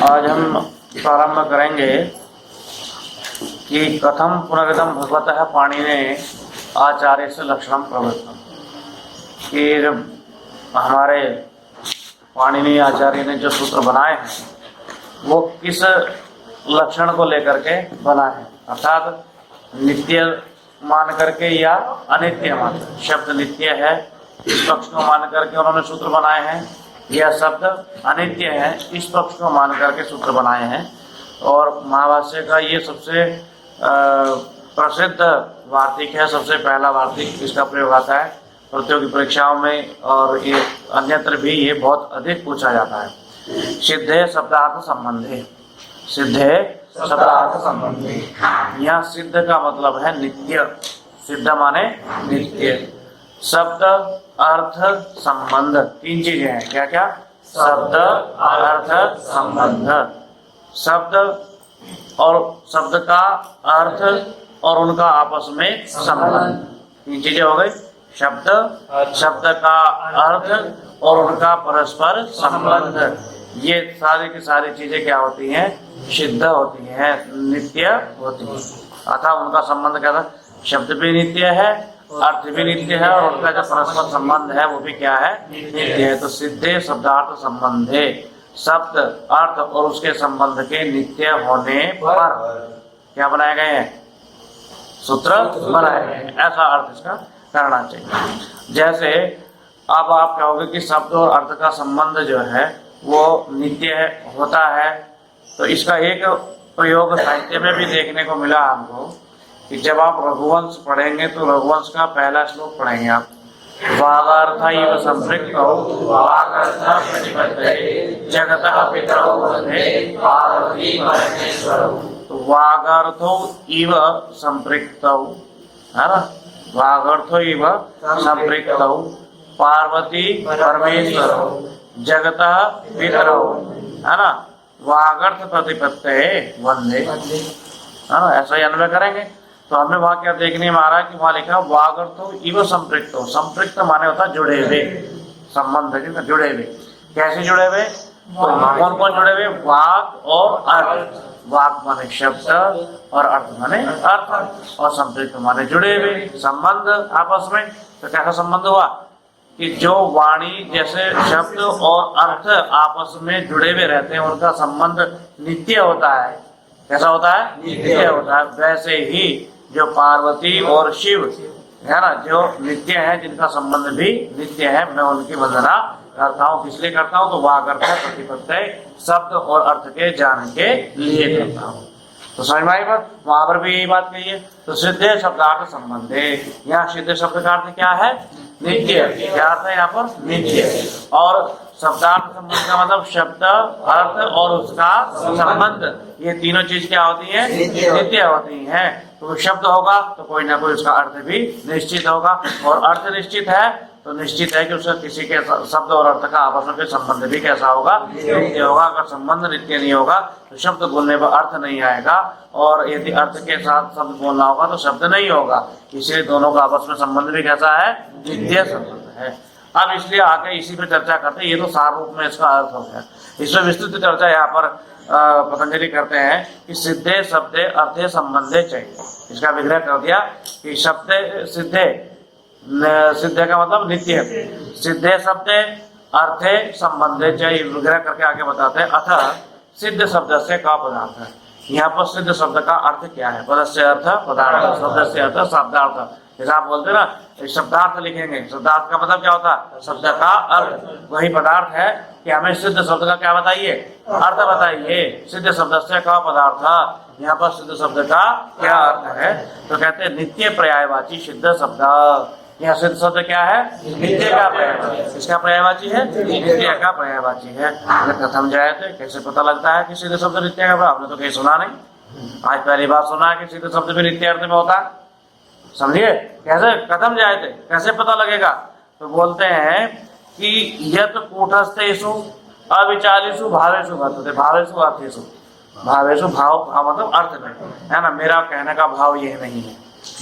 आज हम प्रारंभ करेंगे कि कथम पुनरिदम भगवतः पाणिने आचार्य से लक्षणम प्रवृत्तम। कि हमारे पाणिनि आचार्य ने जो सूत्र बनाए हैं वो किस लक्षण को लेकर के बनाए हैं, अर्थात नित्य मान करके या अनित्य मान करके। शब्द नित्य है इस पक्ष को मान करके उन्होंने सूत्र बनाए हैं, यह शब्द अनित्य है इस पक्ष को मान करके सूत्र बनाए हैं। और महाभाष्य का ये सबसे प्रसिद्ध वार्तिक है, सबसे पहला वार्तिक इसका प्रयोग आता है प्रतियोगी परीक्षाओं में, और ये अन्यत्र भी ये बहुत अधिक पूछा जाता है। सिद्धे शब्दार्थ संबंधे, सिद्धे शब्दार्थ संबंधे। यहाँ सिद्ध का मतलब है नित्य, सिद्ध माने नित्य। शब्द अर्थ संबंध, तीन चीजें हैं। क्या क्या? शब्द अर्थ संबंध। शब्द और शब्द का अर्थ और उनका आपस में संबंध, तीन चीजें हो गई। शब्द, शब्द का अर्थ और उनका परस्पर संबंध, ये सारी की सारी चीजें क्या होती हैं? सिद्ध होती हैं, नित्य होती हैं। अतः उनका संबंध क्या था? शब्द भी नित्य है, अर्थ भी नित्य है, और उनका जो परस्पर संबंध है वो भी क्या है? नित्य है। तो सिद्धे शब्दार्थ संबंधे, शब्द अर्थ और उसके संबंध के नित्य होने पर क्या बनाए गए हैं? सूत्र बनाए गए हैं। ऐसा अर्थ इसका करना चाहिए। जैसे अब आप कहोगे कि शब्द और अर्थ का संबंध जो है वो नित्य होता है, तो इसका एक प्रयोग साहित्य में भी देखने को मिला हमको कि जब आप रघुवंश पढ़ेंगे तो रघुवंश का पहला श्लोक पढ़ेंगे आप। वागार्थ इव संपृक्तौ वागार्थ प्रतिपत्तये जगतः पितरौ वन्दे पार्वती परमेश्वरौ। तो वागार्थो इव संपृक्तौ, है ना? वागार्थो इव संपृक्तौ पार्वती परमेश्वरौ जगतः पितरौ, है ना? वागर्थ प्रतिपत्तये वन्दे, है ना? ऐसा ही अन्वय करेंगे तो हमें वहाँ क्या देखने में आ रहा है कि वहाँ लिखा वागर्थो इव संपृक्तो। संपृक्त माने होता है जुड़े हुए, संबंध के जुड़े हुए। कैसे जुड़े हुए? तो कौन कौन जुड़े हुए? वाक और अर्थ। वाक माने शब्द और अर्थ माने अर्थ, और संपृक्त माने जुड़े हुए, संबंध आपस में। तो कैसा संबंध हुआ कि जो वाणी जैसे शब्द और अर्थ आपस में जुड़े हुए रहते हैं उनका संबंध नित्य होता है। कैसा होता है? नित्य होता है। वैसे ही जो पार्वती और शिव है ना, जो नित्य है, जिनका संबंध भी नित्य है, मैं उनकी वंदना करता हूँ। किस लिए करता हूँ? तो वागर्थ प्रतिपत्तये, शब्द और अर्थ के जान के लिए करता हूँ। तो समझ में आई बात? वहां पर भी यही बात कही है। तो सिद्धे शब्दार्थ संबंधे, यहाँ सिद्ध शब्द का अर्थ क्या है? नित्य। क्या अर्थ है यहाँ पर? नित्य। और शब्दार्थ संबंध का मतलब शब्द अर्थ और उसका संबंध, ये तीनों चीज क्या होती है? नित्य होती है। तो शब्द होगा तो कोई ना कोई उसका अर्थ भी निश्चित होगा, और अर्थ निश्चित है तो निश्चित है कि उसका किसी के शब्द और अर्थ का आपस में संबंध भी कैसा होगा? नित्य होगा। अगर संबंध नित्य नहीं होगा तो शब्द बोलने पर अर्थ नहीं आएगा, और यदि अर्थ के साथ शब्द बोलना होगा तो शब्द नहीं होगा। इसलिए दोनों का आपस में संबंध भी कैसा है? नित्य संबंध है। अब इसलिए आगे इसी पे चर्चा करते हैं। ये तो सार रूप में इसका अर्थ हो गया। इसमें विस्तृत चर्चा यहाँ पर पतंजलि करते हैं कि सिद्धे शब्दे अर्थे संबंधे चाहिए। इसका विग्रह कर दिया कि शब्द सिद्धे, सिद्धे का मतलब नित्य, सिद्धे शब्दे अर्थे संबंधे चाहिए। विग्रह करके आगे बताते हैं अतः सिद्ध शब्द से का पदार्थ है। यहाँ पर सिद्ध शब्द का अर्थ क्या है? पदस्य अर्थ पदार्थ, शब्द से अर्थ शब्दार्थ। जैसा आप बोलते ना शब्दार्थ लिखेंगे, शब्दार्थ का मतलब क्या होता है? शब्द का अर्थ। वही पदार्थ है कि हमें सिद्ध शब्द का क्या बताइए? अर्थ बताइए। सिद्ध शब्द से का पदार्थ, यहाँ पर सिद्ध शब्द का क्या अर्थ है? तो कहते हैं नित्य पर्यायवाची सिद्ध शब्द। यहाँ सिद्ध शब्द क्या है? नित्य का पर्यायवाची। किसका पर्यायवाची है? नित्य का पर्यायवाची है। कथम जायते, कैसे पता लगता है कि सिद्ध शब्द नित्य का? आपने तो कहीं सुना नहीं, आज पहली बार सुना है कि सिद्ध शब्द भी नित्य अर्थ में होता है। समझिए कैसे? कथम जायते, कैसे पता लगेगा? तो बोलते हैं कि यत कूटस्थेषु अविचारेषु भावेषु वर्तते। भावेषु अर्थेषु, भावेषु भाव मतलब अर्थ में, है ना? मेरा कहने का भाव यह नहीं है,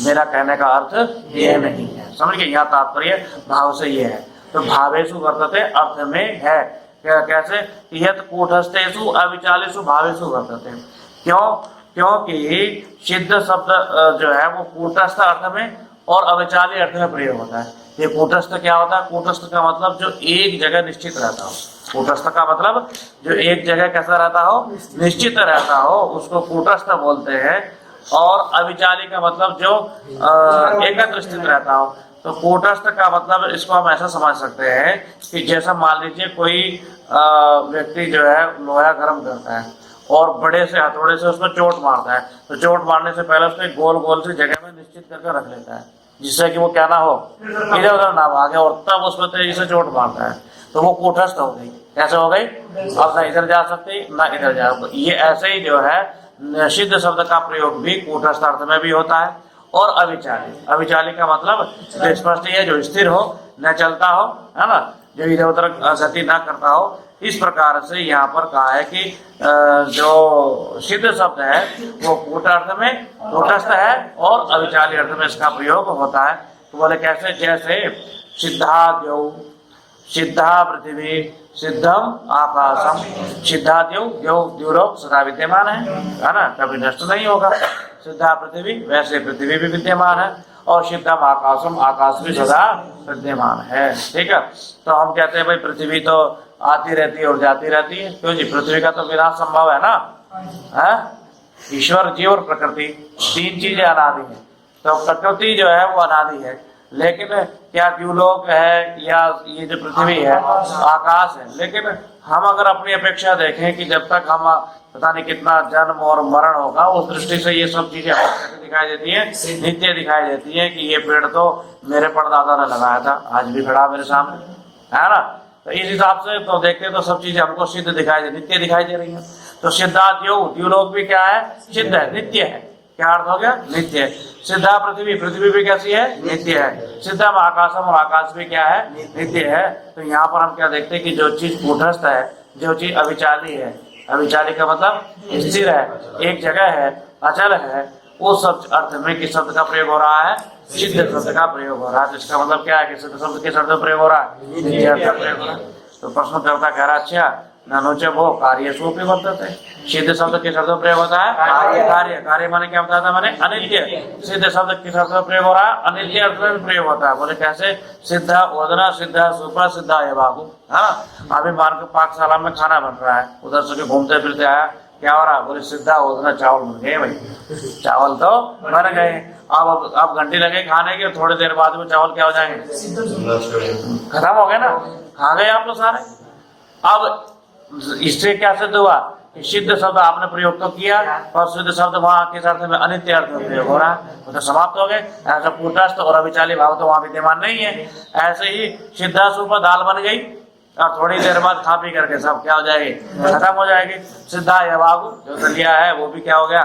मेरा कहने का अर्थ यह नहीं है। समझ गए? यहाँ तात्पर्य भाव से ये है। तो भावेषु वर्तते अर्थ में है, कैसे? यत् कूटस्थेषु अविचालेषु भावेषु वर्तते। क्यों? क्योंकि सिद्ध शब्द जो है वो कूटस्थ अर्थ में और अविचाली अर्थ में प्रयोग होता है। ये कूटस्थ क्या होता है? कूटस्थ का मतलब जो एक जगह निश्चित रहता हो। कूटस्थ का मतलब जो एक जगह कैसा रहता हो? निश्चित रहता हो, उसको कूटस्थ बोलते हैं। और अविचाली का मतलब जो एकत्र स्थित रहता हो। तो कूटस्थ का मतलब इसको हम ऐसा समझ सकते हैं कि जैसा मान लीजिए कोई व्यक्ति जो है लोहा गर्म करता है और बड़े से हथौड़े से उसमें चोट मारता है, तो चोट मारने से पहले उसको एक गोल गोल सी जगह में निश्चित करके रख लेता है, जिससे कि वो क्या ना हो, इधर उधर ना भागे, और तब उसमें तेजी से चोट मारता है। तो वो कूटस्थ हो गई। कैसे हो गई? अब ना इधर जा सकती ना इधर जा सकती। ये ऐसे ही जो है सिद्ध शब्द का प्रयोग भी कूटस्थ अर्थ में भी होता है। और अविचाली, अविचाली का मतलब जो स्पष्ट है, जो स्थिर हो, न चलता हो, है ना, जो इधर उधर गति ना करता हो। इस प्रकार से यहाँ पर कहा है कि जो सिद्ध शब्द है वो कूट अर्थ में कूटस्थ है और अविचाली अर्थ में इसका प्रयोग होता है। तो बोले कैसे? जैसे सिद्धाद्यौ, सिद्धा पृथ्वी, सिद्धम आकाशम। सिद्धाद्यौ, द्योलोक सदा विद्यमान है ना, कभी नष्ट नहीं होगा। सिद्धा पृथ्वी, वैसे पृथ्वी भी विद्यमान है। और सिद्धम आकाशम, आकाश भी सदा विद्यमान है। ठीक है। तो हम कहते हैं भाई पृथ्वी तो आती रहती है और जाती रहती है। क्यों जी? पृथ्वी का तो विनाश संभव है ना, है? ईश्वर, जीव और प्रकृति, तीन चीजें अनादि है। तो प्रकृति जो है वो अनादि है, लेकिन क्या द्युलोक है या ये जो पृथ्वी है, आकाश है। लेकिन हम अगर अपनी अपेक्षा देखें कि जब तक हम पता नहीं कितना जन्म और मरण होगा, उस दृष्टि से ये सब चीजें दिखाई देती है, नित्य दिखाई देती है। कि ये पेड़ तो मेरे परदादा ने लगाया था, आज भी खड़ा मेरे सामने, है ना। तो इस हिसाब से तो देखते तो सब चीजें हमको सिद्ध दिखाई दे, नित्य दिखाई दे रही है। तो सिद्धाद्यौ, द्युलोक भी क्या है? सिद्ध है, नित्य है। क्या अर्थ हो गया? नित्य है। सिद्धा पृथ्वी, पृथ्वी भी कैसी है? नित्य है। सिद्धम आकाशम, और आकाश भी क्या है? नित्य है। तो यहाँ पर हम क्या देखते हैं कि जो चीज कूटस्थ है, जो चीज अविचाली है, अविचाली का मतलब स्थिर है, एक जगह है, अचल है, उस अर्थ में किस शब्द का प्रयोग हो रहा है? सिद्ध शब्द का प्रयोग हो रहा है। तो इसका मतलब क्या है कि सिद्ध शब्द किस अर्थ में प्रयोग हो रहा है? नित्य अर्थ में प्रयोग हो रहा है। तो प्रश्नकर्ता कह रहा अच्छा ननुच वो कार्य स्वरूप वर्तते। सिद्ध शब्द किस अर्थ में प्रयोग होता है? कार्य। कार्य माने क्या बताया था मैंने? अनित्य। सिद्ध शब्द किस अर्थ में प्रयोग हो रहा है? अनित्य अर्थ में प्रयोग होता है। बोले कैसे? सिद्ध ओदना, सिद्ध सुपा, सिद्ध एवागु, है ना। अभी मान के पाकशाला में खाना बन रहा है, उधर से घूमते फिरते आया, क्या हो रहा? बोले सिद्धा ओदना, चावल बन गए भाई, चावल तो बन गए। अब घंटे लगे खाने के, थोड़ी देर बाद में चावल क्या हो जाएंगे? खत्म हो गए ना, खा गए आप लोग सारे। अब इससे क्या सिद्ध हुआ? सिद्ध शब्द आपने प्रयोग तो किया, और सिद्ध शब्द वहाँ किस अर्थ में? अनित्य अर्थ में प्रयोग हो रहा है, तो समाप्त हो गए। ऐसा कूटस्थ और अविचाली भाव तो वहाँ विद्यमान नहीं है। ऐसे ही सिद्धा सुपर दाल बन गई, और थोड़ी देर बाद खा पी करके सब क्या हो जाएगी? खत्म हो जाएगी। सिद्धा यवागु, जो दलिया है वो भी क्या हो गया?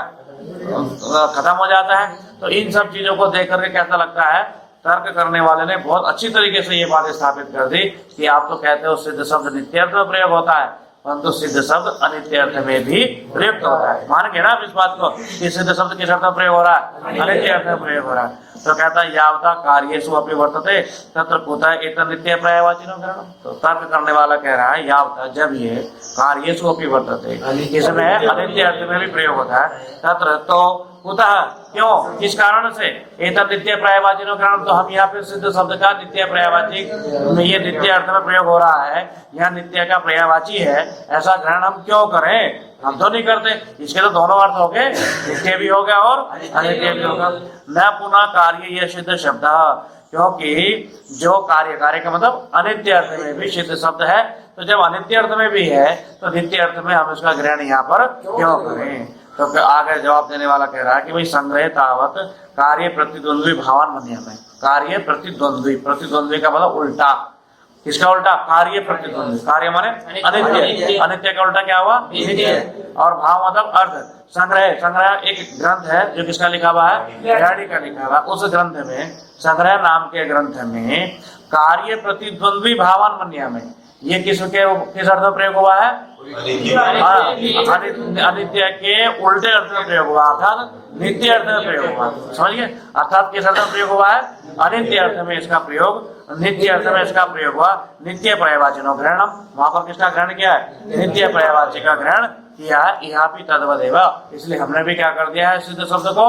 खत्म हो जाता है। तो इन सब चीजों को देख करके कैसा लगता है? तर्क करने वाले ने बहुत अच्छी तरीके से ये बात स्थापित कर दी कि आप तो कहते हो सिद्ध शब्द नित्य अर्थ में प्रयोग होता है, परंतु सिद्ध शब्द अनित्य अर्थ में भी प्रयुक्त होता है। मान के ना इस बात को कि सिद्ध शब्द किस अर्थ में प्रयोग हो रहा है? अनित्य अर्थ में प्रयोग हो रहा है। तो कहता है यावता कार्येषु अपि वर्तते तत्र कुतः एतत् नित्य पर्यायवाचिनो ग्रहणम्। तो तर्क करने वाला कह रहा है यावता, जब ये कार्येषु अपि वर्तते, इसमें अनित्य अर्थ में भी प्रयोग होता है, तत्र तो कुतः, क्यों, किस कारण से? एतत् नित्य पर्यायवाचिनो ग्रहणम्। तो हम यहाँ पे सिद्ध शब्द का नित्य पर्यायवाची, ये नित्य अर्थ में प्रयोग हो रहा है, यहाँ नित्य का पर्यायवाची है, ऐसा ग्रहण हम क्यों करें? हम तो नहीं करते। इसके तो दोनों अर्थ हो गए, नित्य भी हो गया और अनित्य भी होगा। न पुनः कार्य यह सिद्ध शब्द, क्योंकि जो कार्य, कार्य का मतलब अनित्य अर्थ में भी सिद्ध शब्द है, तो जब अनित्य अर्थ में भी है तो नित्य अर्थ में हम इसका ग्रहण यहाँ पर क्यों करें? तो आगे जवाब देने वाला कह रहा है कि भाई संग्रह तावत कार्य प्रतिद्वंद्वी भावान मन्यते। कार्य प्रतिद्वंद्वी, प्रतिद्वंद्वी का मतलब उल्टा, किसका उल्टा? कार्य प्रतिद्वंद्वी। कार्य माने अनित्य, अनित्य का उल्टा क्या हुआ? नित्य। और भाव मतलब अर्थ। संग्रह, संग्रह एक ग्रंथ है जो किसका लिखा हुआ है? बिहारी का लिखा हुआ। उस ग्रंथ में, संग्रह नाम के ग्रंथ में कार्य प्रतिद्वंद्वी भावान मन्या में, ये किस अर्थ में प्रयोग हुआ है? अनित्य के उल्टे अर्थ में प्रयोग हुआ, अर्थात नित्य अर्थ में प्रयोग हुआ। समझिए, अर्थात किस अर्थ में प्रयोग हुआ है? अनित्य अर्थ में इसका प्रयोग, नित्य अर्थ में इसका प्रयोग हुआ। नित्य पर्यायवाचिनो ग्रहणम, वहां पर किसका ग्रहण किया है? नित्य पर्यायवाची का ग्रहण किया है। यहाँ भी तद्वदेव, इसलिए हमने भी क्या कर दिया है? सिद्ध शब्द को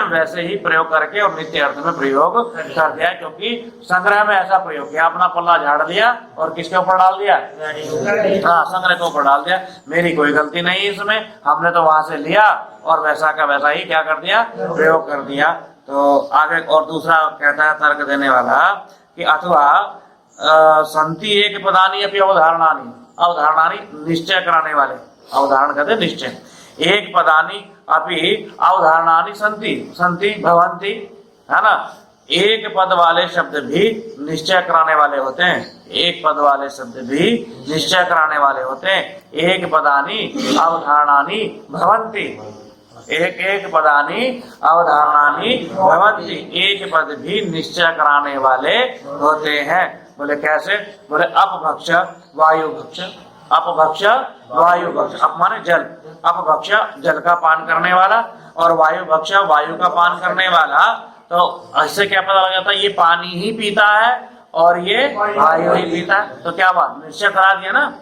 वैसे ही प्रयोग करके और नित्य अर्थ में प्रयोग कर दिया, क्योंकि संग्रह में ऐसा प्रयोग किया, अपना पल्ला झाड़ दिया और किसके ऊपर डाल दिया? हाँ, संग्रह के ऊपर डाल दिया। मेरी कोई गलती नहीं इसमें, हमने तो वहां से लिया और वैसा का वैसा ही क्या कर दिया? प्रयोग कर दिया। तो आगे और दूसरा कहता है तर्क देने वाला कि अथवा संति एक पदानी अपनी अवधारणानी, अवधारणानी निश्चय कराने वाले, अवधारण कहते निश्चय, एक पदानी अपि अवधारणानी संति, संति भवंती, है ना? एक पद वाले शब्द भी निश्चय कराने वाले होते हैं, एक पद वाले शब्द भी निश्चय कराने वाले होते हैं। एक पदानी अवधारणानी भवंती, एक एक पदानी अवधारणानी भवंती, एक पद भी निश्चय कराने वाले होते हैं। बोले कैसे? बोले अपभक्ष वायु भक्ष, अपभक्ष वायु भक्ष, अप माने जल, अपभक्ष जल का पान करने वाला और वायु भक्ष वायु का पान करने वाला। तो इससे क्या पता लग जाता है? ये पानी ही पीता है और ये वायु ही पीता है। तो क्या बात? निश्चय करा दिया ना,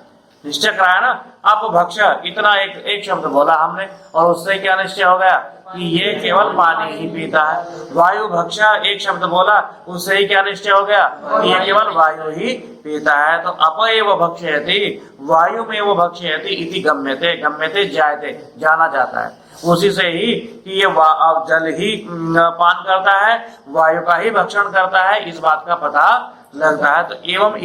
निश्चय कराया ना। अपभक्ष इतना एक शब्द बोला हमने और उससे क्या निश्चय हो गया? कि ये केवल पानी ही पीता है। वायु भक्ष एक शब्द बोला, उससे ही क्या निश्चय हो गया? कि ये केवल वायु ही पीता है। तो अपएव भक्ष्यति, वायु में वो भक्ष्यति इति गम्यते, गम्यते जायते, जाना जाता है उसी से ही कि ये जल ही पान करता है, वायु का ही भक्षण करता है, इस बात का पता लगता है। तो एवं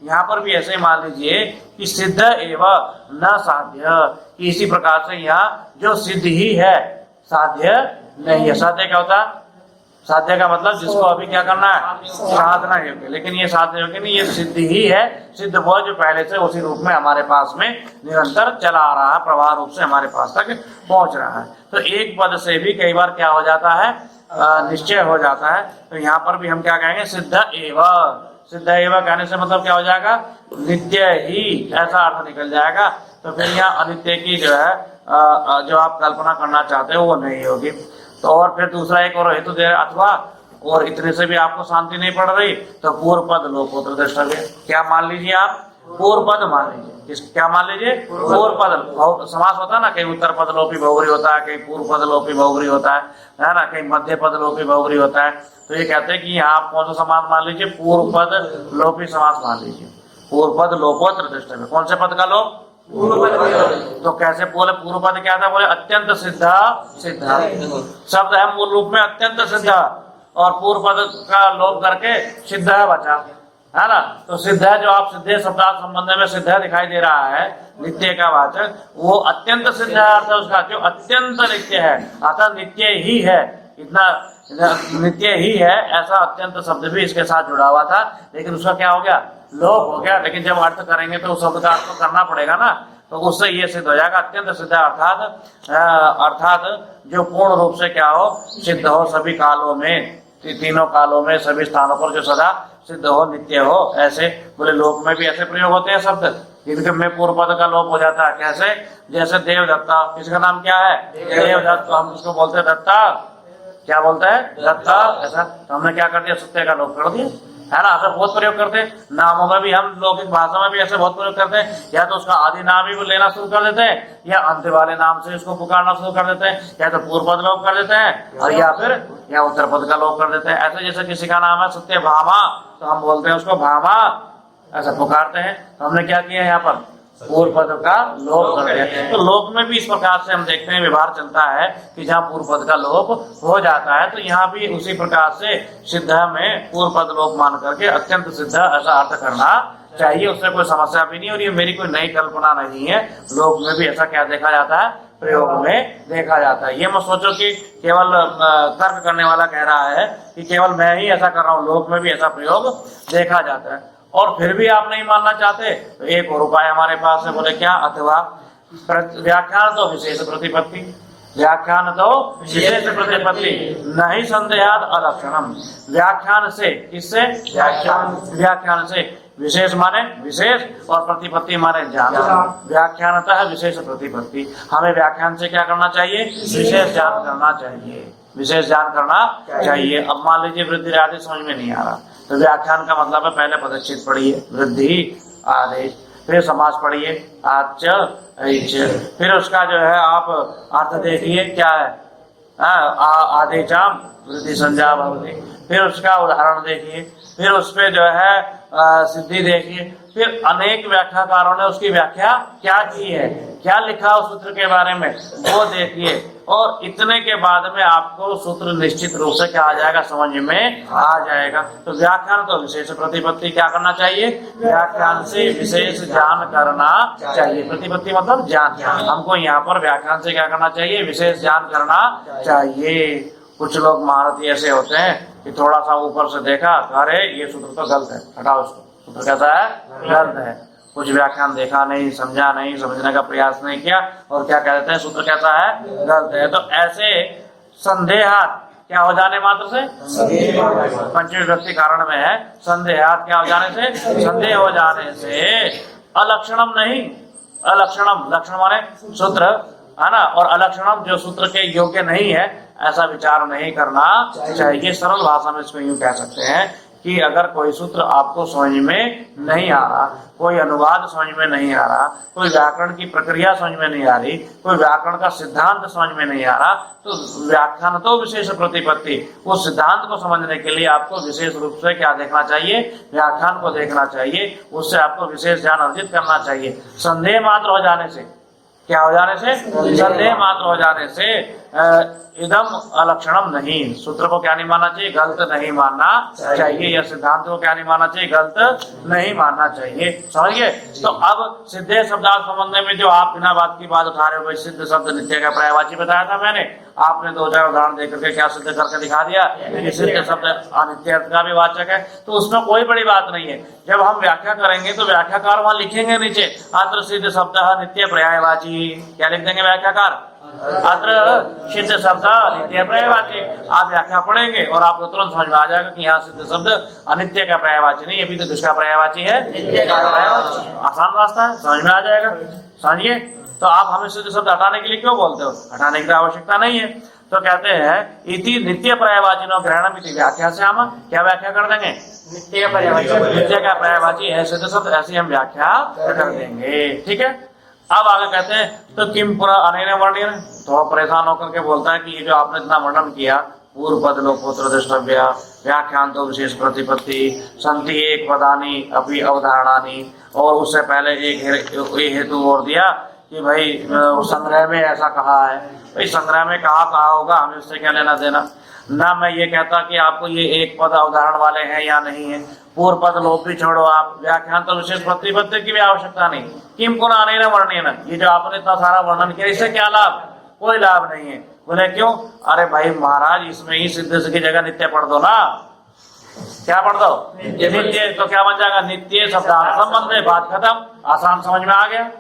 यहाँ पर भी ऐसे मान लीजिए कि सिद्ध एवं न साध्य, इसी प्रकार से यहाँ जो सिद्ध ही है, साध्य नहीं है। साध्य क्या होता है? साध्य का मतलब जिसको अभी क्या करना है? साधना योग्य। लेकिन ये साध्य योग्य नहीं, ये सिद्ध ही है। सिद्ध वो जो पहले से उसी रूप में हमारे पास में निरंतर चला आ रहा है, प्रवाह रूप से हमारे पास तक पहुंच रहा है। तो एक पद से भी कई बार क्या हो जाता है? निश्चय हो जाता है। तो यहाँ पर भी हम क्या कहेंगे? सिद्ध एवं, सिद्ध एवं कहने से मतलब क्या हो जाएगा? नित्य ही, ऐसा अर्थ निकल जाएगा। तो फिर यहाँ अनित्य की जो है जो आप कल्पना करना चाहते हो वो नहीं होगी। तो और फिर दूसरा एक और हेतु दे, अथवा और इतने से भी आपको शांति नहीं पड़ रही तो पूर्व पद लोकोत्तर द्रष्टव्य। क्या मान लीजिए आप? पूर्व पद मान लीजिए। क्या मान लीजिए? पूर्व पद समास होता है ना, कहीं उत्तर पद लोपी बहुब्री होता है, कहीं पूर्व पद लोपी बहुब्री होता है ना, कहीं मध्य पद लोपी बहुब्री होता है। तो ये कहते हैं कि यहाँ आप कौन सा समास मान लीजिए? पूर्व पद लोपी समास मान लीजिए। पूर्व पद लोकोत्तर द्रष्टव्य। कौन से पद का लोप? तो कैसे बोले? पूर्व पद क्या था? बोले अत्यंत सिद्ध, सिद्ध शब्द है मूल रूप में अत्यंत सिद्ध, और पूर्व पद का लोप करके सिद्ध है बचा, है ना। तो सिद्ध है जो आप सिद्धे शब्दार्थ संबंध में सिद्ध है दिखाई दे रहा है, नित्य का वाचक, वो अत्यंत सिद्ध है अर्थ उसका, जो अत्यंत नित्य है, अतः नित्य ही है, इतना नित्य ही है, ऐसा अत्यंत शब्द भी इसके साथ जुड़ा हुआ था, लेकिन उसका क्या हो गया? लोप हो गया। लेकिन जब अर्थ करेंगे तो उस शब्द का अर्थ तो करना पड़ेगा ना, तो उससे ये सिद्ध हो जाएगा अत्यंत सिद्ध, अर्थात जो पूर्ण रूप से क्या हो? सिद्ध हो सभी कालों में, तीनों कालों में, सभी स्थानों पर जो सदा सिद्ध हो, नित्य हो। ऐसे बोले लोक में भी ऐसे प्रयोग होते हैं शब्द, इनके में पूर्व पद का लोप हो जाता है। कैसे? जैसे देवदत्ता, किसका नाम क्या है? देवदत्त। हम उसको बोलते हैं दत्ता, क्या बोलते हैं? दत्ता। ऐसा तो हमने क्या कर दिया? सत्य का लोप कर दिया, है ना। ऐसा बहुत प्रयोग करते हैं। नामों में भी, हम लौकिक भाषा में भी ऐसे बहुत प्रयोग करते हैं। या तो उसका आदि नाम ही लेना शुरू कर देते हैं, या अंत वाले नाम से इसको पुकारना शुरू कर देते हैं, या तो पूर्व पद लोप कर देते हैं, और या फिर या उत्तर पद का लोप कर देते हैं। ऐसे जैसे किसी का नाम है सत्य भामा, तो हम बोलते हैं उसको भामा, ऐसा पुकारते हैं। तो हमने क्या किया यहाँ पर? पूर्व पद का लोप कर दिया। तो लोक में भी इस प्रकार से हम देखते हैं व्यवहार चलता है कि जहाँ पूर्व पद का लोप हो जाता है, तो यहाँ भी उसी प्रकार से सिद्ध में पूर्व पद लोप मान करके अत्यंत सिद्ध ऐसा अर्थ करना चाहिए। उससे कोई समस्या भी नहीं, और ये मेरी कोई नई कल्पना नहीं है। लोक में भी ऐसा क्या देखा जाता है? प्रयोग में देखा जाता है। ये मत सोचो कि केवल तर्क करने वाला कह रहा है कि केवल मैं ही ऐसा कर रहा हूँ, लोक में भी ऐसा प्रयोग देखा जाता है। और फिर भी आप नहीं मानना चाहते तो एक और उपाय हमारे पास है। बोले क्या? अथवा व्याख्यान तो विशेष प्रतिपत्ति, व्याख्यान तो विशेष प्रतिपत्ति नहीं संदेहाद अलक्षणम। व्याख्यान से, किससे? व्याख्यान से विशेष माने विशेष और प्रतिपत्ति माने ज्ञान। व्याख्यानतः विशेष प्रतिपत्ति, हमें व्याख्यान से क्या करना चाहिए? विशेष ज्ञान करना चाहिए, विशेष ज्ञान करना चाहिए। अब मान लीजिए वृद्धि आदेश समझ में नहीं आ रहा, तो व्याख्यान का मतलब है पहले पदच्छेद पढ़िए, वृद्धि आदेश, फिर समास पढ़िए, आच ऐच, फिर उसका जो है आप अर्थ देखिए क्या है, आदेशाम वृद्धि संज्ञा भवति, फिर उसका उदाहरण देखिए, फिर उसपे जो है सिद्धि देखिए, फिर अनेक व्याख्याकारों ने उसकी व्याख्या क्या की है, क्या लिखा उस सूत्र के बारे में, वो देखिए। और इतने के बाद में आपको सूत्र निश्चित रूप से क्या आ जाएगा, समझ में आ जाएगा। तो व्याख्यान तो विशेष प्रतिपत्ति क्या करना चाहिए? व्याख्यान से विशेष ज्ञान करना चाहिए। प्रतिपत्ति मतलब ज्ञान, हमको यहाँ पर व्याख्यान से क्या करना चाहिए? विशेष ज्ञान करना चाहिए। कुछ लोग महारथी ऐसे होते हैं कि थोड़ा सा ऊपर से देखा, अरे ये सूत्र तो गलत है, हटाओ उसको, सूत्र कैसा है? गलत है। कुछ व्याख्यान देखा नहीं, समझा नहीं, समझने का प्रयास नहीं किया, और क्या कहते हैं? सूत्र कैसा है? गलत है। तो ऐसे संदेहात क्या हो जाने मात्र से, पंचमी विभक्ति कारण में है, संदेहात क्या हो जाने से, संदेह हो जाने से, अलक्षणम नहीं, अलक्षणम, लक्षण माने सूत्र है ना, और अलक्षणम जो सूत्र के योग्य नहीं है, ऐसा विचार नहीं करना चाहिए। सरल भाषा में इसको यूं कह सकते हैं कि अगर कोई सूत्र आपको समझ में नहीं आ रहा, कोई अनुवाद समझ में नहीं आ रहा, कोई व्याकरण की प्रक्रिया समझ में नहीं आ रही, कोई व्याकरण का सिद्धांत समझ में नहीं आ रहा, तो व्याख्यान तो विशेष प्रतिपत्ति, उस सिद्धांत को समझने के लिए आपको विशेष रूप से क्या देखना चाहिए? व्याख्यान को देखना चाहिए, उससे आपको विशेष ज्ञान अर्जित करना चाहिए। संदेह मात्र हो जाने से, क्या हो जाने से? संदेह मात्र हो जाने से इदम अलक्षणम नहीं, सूत्र को क्या नहीं मानना चाहिए? गलत नहीं मानना चाहिए, या सिद्धांत को क्या नहीं मानना चाहिए? गलत नहीं मानना चाहिए। समझिए। तो अब सिद्धे शब्दार्थ संबंध में जो आप बिना बात की बात उठा रहे हो, सिद्ध शब्द नित्य का पर्यायवाची बताया था मैंने, आपने 2-4 उदाहरण देकर के क्या सिद्ध करके दिखा दिया कि सिद्ध शब्द अनित्य अर्थ का भी वाचक है, तो उसमें कोई बड़ी बात नहीं है। जब हम व्याख्या करेंगे तो व्याख्याकार वहां लिखेंगे नीचे, अत्र सिद्ध शब्द नित्य पर्यायवाची, क्या लिख देंगे व्याख्याकार? अत्र सिद्ध शब्द नित्य पर्यायवाची। आप व्याख्या पढ़ेंगे और आपको तुरंत समझ में आ जाएगा कि यहाँ सिद्ध शब्द अनित्य का पर्यायवाची नहीं, अभी तो किसका पर्यायवाची है? नित्य का पर्यायवाची। आसान रास्ता है, समझ में आ जाएगा। समझिए। तो आप हमें सिद्ध शब्द हटाने के लिए क्यों बोलते हो? हटाने की आवश्यकता नहीं है। तो कहते हैं इति नित्य पर्यायवाचिनो ग्रहणम इति व्याख्या से हम क्या व्याख्या कर देंगे? नित्य का पर्यायवाची, नित्य का पर्यायवाची है सिद्ध शब्द, ऐसी हम व्याख्या कर देंगे। ठीक है। अब आगे कहते हैं तो किम पुनः अनेन वर्णेन, तो परेशान होकर के बोलता है कि ये जो आपने इतना वर्णन किया, पूर्व पद लोकोत्तर द्रष्टव्य, व्याख्यान तो विशेष प्रतिपत्ति, संति एक पदानी अपि अवधारणानी, और उससे पहले एक हेतु और दिया कि भाई संग्रह में ऐसा कहा है। भाई संग्रह में कहा होगा, हमें उससे क्या लेना देना ना। मैं ये कहता कि आपको ये एक पद अवधारण वाले हैं या नहीं है, पूर्व पद लोप भी छोड़ो आप, व्याख्यान तो विशेष प्रतिपत्ति की भी आवश्यकता नहीं। किम पुनः अनेन वर्णेन, ये जो आपने इतना सारा वर्णन किया, इससे क्या लाभ? कोई लाभ नहीं है। बोले क्यों? अरे भाई महाराज, इसमें ही सिद्ध की जगह नित्य पढ़ दो ना। क्या पढ़ दो? नित्य। तो क्या बन जाएगा? नित्य शब्दार्थ संबंध, बात खत्म। आसान समझ में आ गया?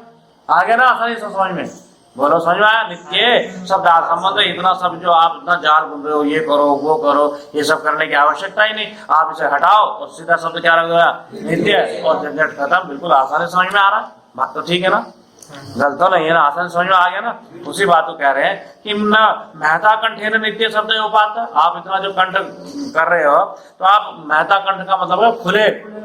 आ गया ना आसानी से समझ में? बोलो समझ में आया? नित्य शब्दार्थ संबंध, इतना सब जो आप इतना जाल घूम रहे हो, ये करो वो करो, ये सब करने की आवश्यकता ही नहीं। आप इसे हटाओ और सीधा शब्द क्या रख गया? नित्य, और झंझट खत्म। बिल्कुल आसानी से समझ में आ रहा है। बात तो ठीक है ना? गलत तो नहीं है ना? आसान समझ में आ गया ना? उसी बात को कह रहे हैं कि न महता कंठे न नित्य शब्द उपात। आप इतना जो कंठ कर रहे हो, तो आप महता कंठ का मतलब है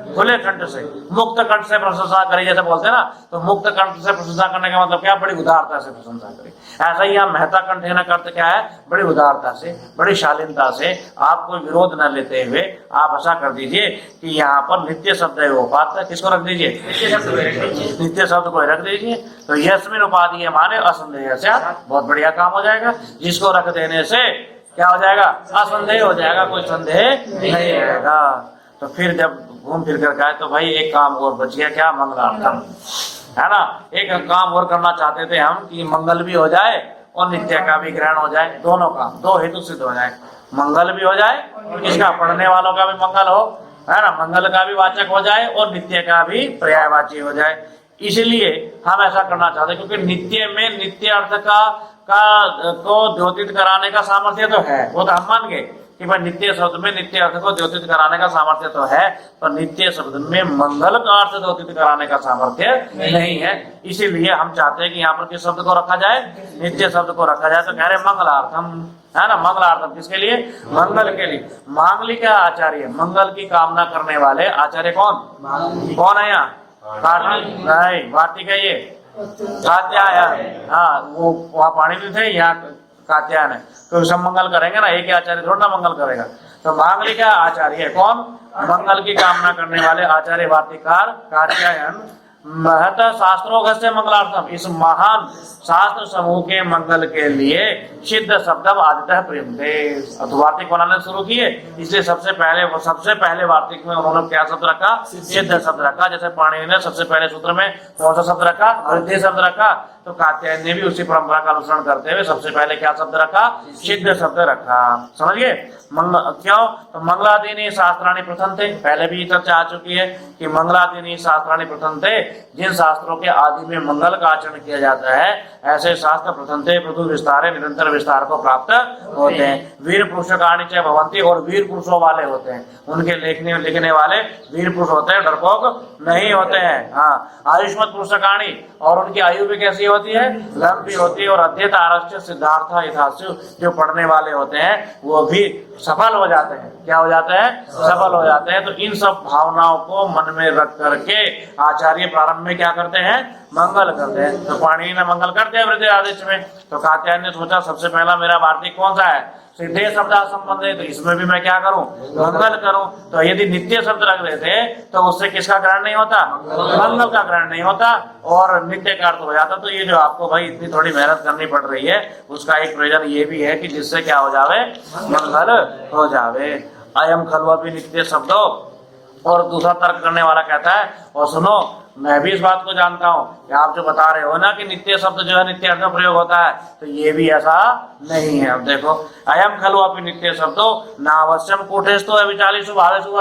खुले कंठ से, मुक्त कंठ से प्रशंसा करी, जैसे बोलते हैं ना। तो मुक्त कंठ से प्रशंसा करने का मतलब क्या? बड़ी उदारता से प्रशंसा करी। ऐसा ही यहाँ महता कंठ न करते क्या है? बड़ी उदारता से, बड़ी शालीनता से, आप कोई विरोध न लेते हुए आप ऐसा कर दीजिए कि यहाँ पर नित्य शब्द उपात, किसको रख दीजिए? नित्य शब्द को रख दीजिए। तो यस्मिन उपाधि माने असंदेह से, बहुत बढ़िया काम हो जाएगा। जिसको रख देने से क्या हो जाएगा? असंदेह हो जाएगा, कोई संदेह नहीं रहेगा। तो फिर जब घूम फिर कर गए तो भाई एक काम और बच गया, क्या? मंगलार्थम, है ना। एक काम और करना चाहते थे हम कि मंगल भी हो जाए और नित्य का भी ग्रहण हो जाए, दोनों का, दो हेतु सिद्ध हो जाए। मंगल भी हो जाए, इसका पढ़ने वालों का भी मंगल हो, है ना, मंगल का भी वाचक हो जाए और नित्य का भी पर्यायवाची हो जाए। इसलिए हम ऐसा करना चाहते हैं, क्योंकि नित्य में नित्य अर्थ का को द्योतित कराने का सामर्थ्य तो है, वो तो हम मान गए। कि भाई नित्य शब्द में नित्य अर्थ को द्योतित कराने का सामर्थ्य तो है, पर नित्य शब्द में मंगल का अर्थ द्योतित कराने का सामर्थ्य नहीं है। इसीलिए हम चाहते हैं कि यहाँ पर किस शब्द को रखा जाए, नित्य शब्द को रखा जाए। तो कह रहे मंगलार्थम, है ना, मंगलार्थम किसके लिए, मंगल के लिए। मांगलिक आचार्य, मंगल की कामना करने वाले आचार्य कौन है यहाँ, नहीं वार्तिक है ये, कात्यायन। हाँ, वो वहाँ पाणिनि थे, यहाँ कात्यायन है, तो सब मंगल करेंगे ना, एक ही आचार्य थोड़ा ना मंगल करेगा। तो मांगलिक आचार्य कौन, मंगल की कामना करने वाले आचार्य वार्तिकार कात्यायन। महत शास्त्रों से मंगलार्थम, इस महान शास्त्र समूह के मंगल के लिए सिद्ध शब्दम आदित्य प्रेमते, तो वार्तिक बनाने शुरू किए, इसलिए सबसे पहले वार्तिक में उन्होंने क्या शब्द रखा, सिद्ध शब्द रखा। जैसे पाणिनि ने सबसे पहले सूत्र में कौन सा शब्द रखा, वृद्धि शब्द रखा, तो कात्यायन ने भी उसी परंपरा का अनुसरण करते हुए सबसे पहले क्या शब्द रखा, सिद्ध शब्द रखा। समझिए क्यों, तो मंगलादीनी शास्त्राणी प्रथम थे, पहले भी चर्चा आ चुकी है कि मंगलादीनी शास्त्राणी प्रथम थे, जिन शास्त्रों के आदि में मंगल का आचरण किया जाता है ऐसे शास्त्र प्रथम थे पृथु विस्तार, निरंतर विस्तार को प्राप्त होते हैं। वीर पुरुषकाणी च भवंती, और वीर पुरुषों वाले होते हैं, उनके लिखने वाले वीर पुरुष होते हैं, डरपोक नहीं होते हैं। हाँ, आयुष्मत पुरुषकाणी, और उनकी आयु भी कैसी होती है, लंबी होती है। और अध्येत आरस्य सिद्धार्थ यथास्यु, जो पढ़ने वाले होते हैं वो भी सफल हो जाते हैं। क्या हो जाते हैं, सफल हो जाते हैं। तो इन सब भावनाओं को मन में रख करके आचार्य प्रारंभ में क्या करते हैं, मंगल करते हैं। तो पाणिनि ने मंगल कर दिया वृद्धि आदेश में, तो कात्यायन ने सोचा सबसे पहला मेरा वार्तिक कौन सा है, सिद्धे शब्द संबंध है, तो इसमें भी मैं क्या करूं, मंगल करूं। तो यदि नित्य शब्द रख देते तो उससे किसका ग्रहण नहीं होता, मंगल का ग्रहण नहीं होता, और नित्य का अर्थ हो जाता। तो ये जो आपको भाई इतनी थोड़ी मेहनत करनी पड़ रही है, उसका एक प्रयोजन ये भी है कि जिससे क्या हो जावे, मंगल हो जावे। अयम खलवा भी नित्य शब्दों, और दूसरा तर्क करने वाला कहता है, और सुनो मैं भी इस बात को जानता हूँ कि आप जो बता रहे हो ना कि नित्य शब्द जो है नित्य अर्थ में प्रयोग होता है, तो ये भी ऐसा नहीं है। अब देखो, अयम खलु अपनी नित्य शब्दों नावश्यम कोठेश तो विचालीसु भावेषु,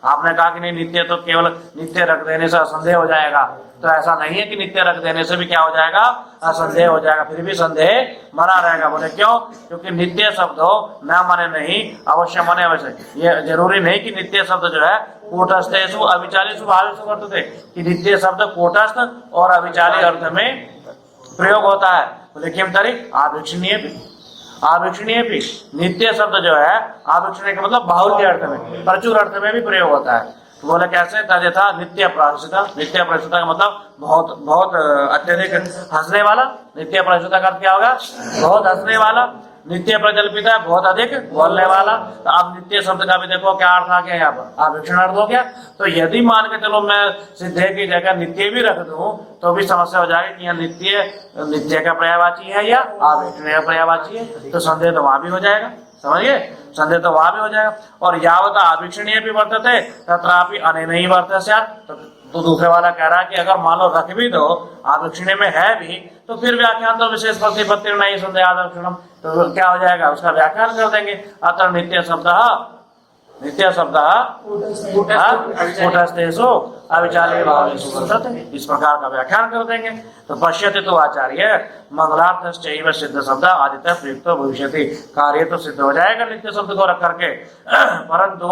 आपने कहा कि नहीं नित्य तो केवल नित्य रख देने से असंदेह हो जाएगा, तो ऐसा नहीं है कि नित्य रख देने से भी क्या हो जाएगा, असंदेह हो जाएगा, फिर भी संदेह बना रहेगा। बोले क्यों, क्योंकि नित्य शब्द हो न माने नहीं, अवश्य माने अवश्य। ये जरूरी नहीं कि नित्य शब्द जो है कूटस्थेषु अविचालीसु भावेषु वर्तते, कि नित्य शब्द कूटस्थ और अविचाली अर्थ में प्रयोग होता है। बोले किम तरी, आवेक्षणीय भी नित्य शब्द जो है, आवेक्षणीय का मतलब बाहुल्य अर्थ में, प्रचुर अर्थ में भी प्रयोग होता है। तो बोले कैसे, तथा नित्य प्रायश्चिता, नित्य प्रायश्चिता का मतलब बहुत बहुत अत्यधिक हंसने वाला। नित्य प्रायश्चिता का अर्थ क्या होगा, बहुत हंसने वाला। नित्य प्रजल्पिता, बहुत अधिक बोलने वाला। तो अब नित्य शब्द का भी देखो क्या अर्थ आ गया यहाँ पर, आवेक्षण अर्थ हो गया। तो यदि मान के चलो मैं सिद्धे की जगह नित्य भी रख दूं तो भी समस्या हो जाएगी कि यहाँ नित्य का पर्यायवाची है या आवेक्षण का पर्यायवाची है, तो संदेह तो वहां भी हो जाएगा। समझिए, संदेह तो वहां भी हो जाएगा। और यावत आवेक्षणीय भी वर्तते तथापि अनेन वर्तस्यात्, तो दूसरे वाला कह रहा है कि अगर मान लो रख भी दो, आवेक्षणीय में है भी, तो फिर व्याख्यान तो विशेष प्रतिपत्ति नहीं संदेह आवेक्षणम, तो क्या हो जाएगा, उसका व्याख्यान कर देंगे। अतः नित्य शब्द कूटस्थेषु अविचाल्य भावेषु वर्तते, इस प्रकार का व्याख्यान कर देंगे। तो पश्यते तो आचार्य मंगलार्थश्चैव सिद्ध शब्द आदित्य प्रयुक्त भविष्यति, कार्य तो सिद्ध हो जाएगा नित्य शब्द को रख करके। परंतु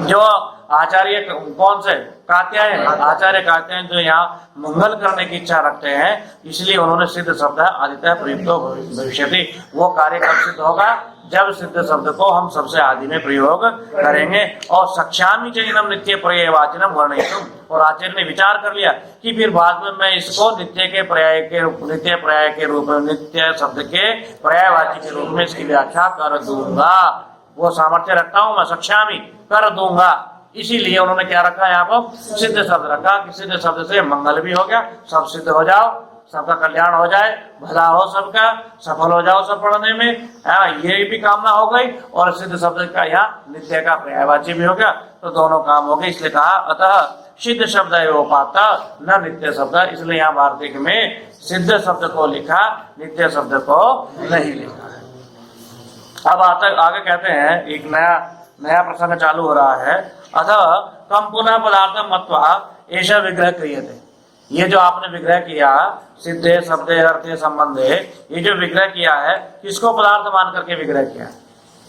जो आचार्य कौन से, कात्यायन, आचार्य कात्यायन जो यहाँ मंगल करने की इच्छा रखते हैं, इसलिए उन्होंने सिद्ध शब्द आदित्य प्रयुक्त भविष्यति, वो कार्य कब सिद्ध होगा, जब सिद्ध शब्द को हम सबसे आदि में प्रयोग करेंगे। और सक्षामी चयनम नित्य पर्यायवाचनम वर्णयितुम, और आचार्य ने विचार कर लिया कि फिर बाद में मैं इसको नित्य पर्याय के रूप में, नित्य शब्द के पर्यायवाची के रूप में इसकी व्याख्या कर दूंगा। वो सामर्थ्य रखता हूं मैं, सक्षामी कर दूंगा। इसीलिए उन्होंने क्या रखा यहाँ पर, सिद्ध शब्द रखा, कि सिद्ध शब्द से मंगल भी हो गया, सब सिद्ध हो जाओ, सबका कल्याण हो जाए, भला हो सबका, सफल हो जाओ सब पढ़ने में, ये भी कामना हो गई। और सिद्ध शब्द का यहाँ नित्य का पर्यायवाची भी हो गया, तो दोनों काम हो गए। इसलिए कहा अतः सिद्ध शब्द है वो पाता न नित्य शब्द, इसलिए यहाँ वार्तिक में सिद्ध शब्द को लिखा, नित्य शब्द को नहीं लिखा है। अब आगे कहते हैं, एक नया प्रसंग चालू हो रहा है। अतः कम पुनः पदार्थ मत्वा ऐसा विग्रह क्रियते, ये जो आपने विग्रह किया सिद्धे शब्दे अर्थे संबंधे, ये जो विग्रह किया है किसको पदार्थ मान करके विग्रह किया,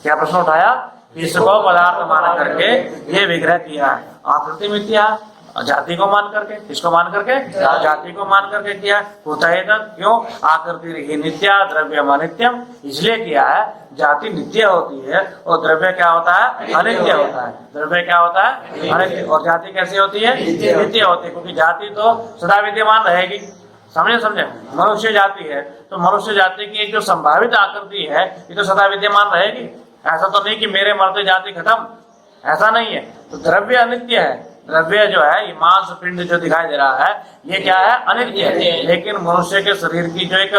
क्या प्रश्न उठाया? इसको पदार्थ मान करके ये विग्रह किया है। आकृति मिथ्या, जाति को मान करके, किसको मान करके? जाति को मान करके किया। होता है क्यों? आकृति ही नित्या द्रव्यम अनित्यम, इसलिए किया है। जाति नित्य होती है और द्रव्य क्या होता है? अनित्य होता है। द्रव्य क्या होता है? अनित्य। और जाति कैसी होती है? नित्य होती है, क्योंकि जाति तो सदा विद्यमान रहेगी। समझे? मनुष्य जाति है तो मनुष्य जाति की एक जो संभावित आकृति है ये तो सदा विद्यमान रहेगी। ऐसा तो नहीं कि मेरे मरते जाति खत्म, ऐसा नहीं है। तो द्रव्य अनित्य है। द्रव्य जो है ये मांस पिंड जो दिखाई दे रहा है ये क्या है? अनित्य है। लेकिन मनुष्य के शरीर की जो एक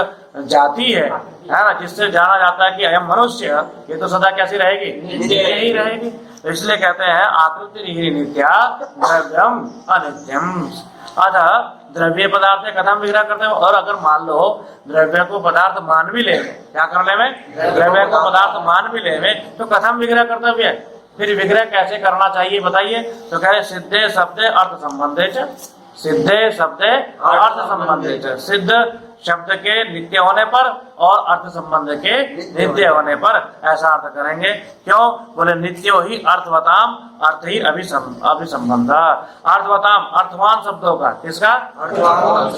जाति है ना, जिससे जाना जाता है कि अयम मनुष्य, ये तो सदा कैसी रहेगी? नित्य ही रहेगी। तो इसलिए कहते हैं आकृति ही नित्या द्रव्यम अनित्यम। अतः द्रव्य पदार्थ कथम विग्रह करते हो। और अगर मान लो द्रव्य को पदार्थ मान भी ले, क्या कर ले में? द्रव्य को पदार्थ मान भी ले में, तो कथम विग्रह कर्तव्य है। फिर विग्रह कैसे करना चाहिए बताइए? तो कह रहे सिद्धे शब्दे अर्थ संबंधे च, सिद्धे शब्दे अर्थ संबंधे च। सिद्ध शब्द के नित्य होने पर और अर्थ संबंध के नित्य होने पर ऐसा अर्थ करेंगे। क्यों? बोले नित्यो ही अर्थवताम, अर्थ ही अभिसंबंध। अर्थवताम अर्थवान शब्दों का, किसका?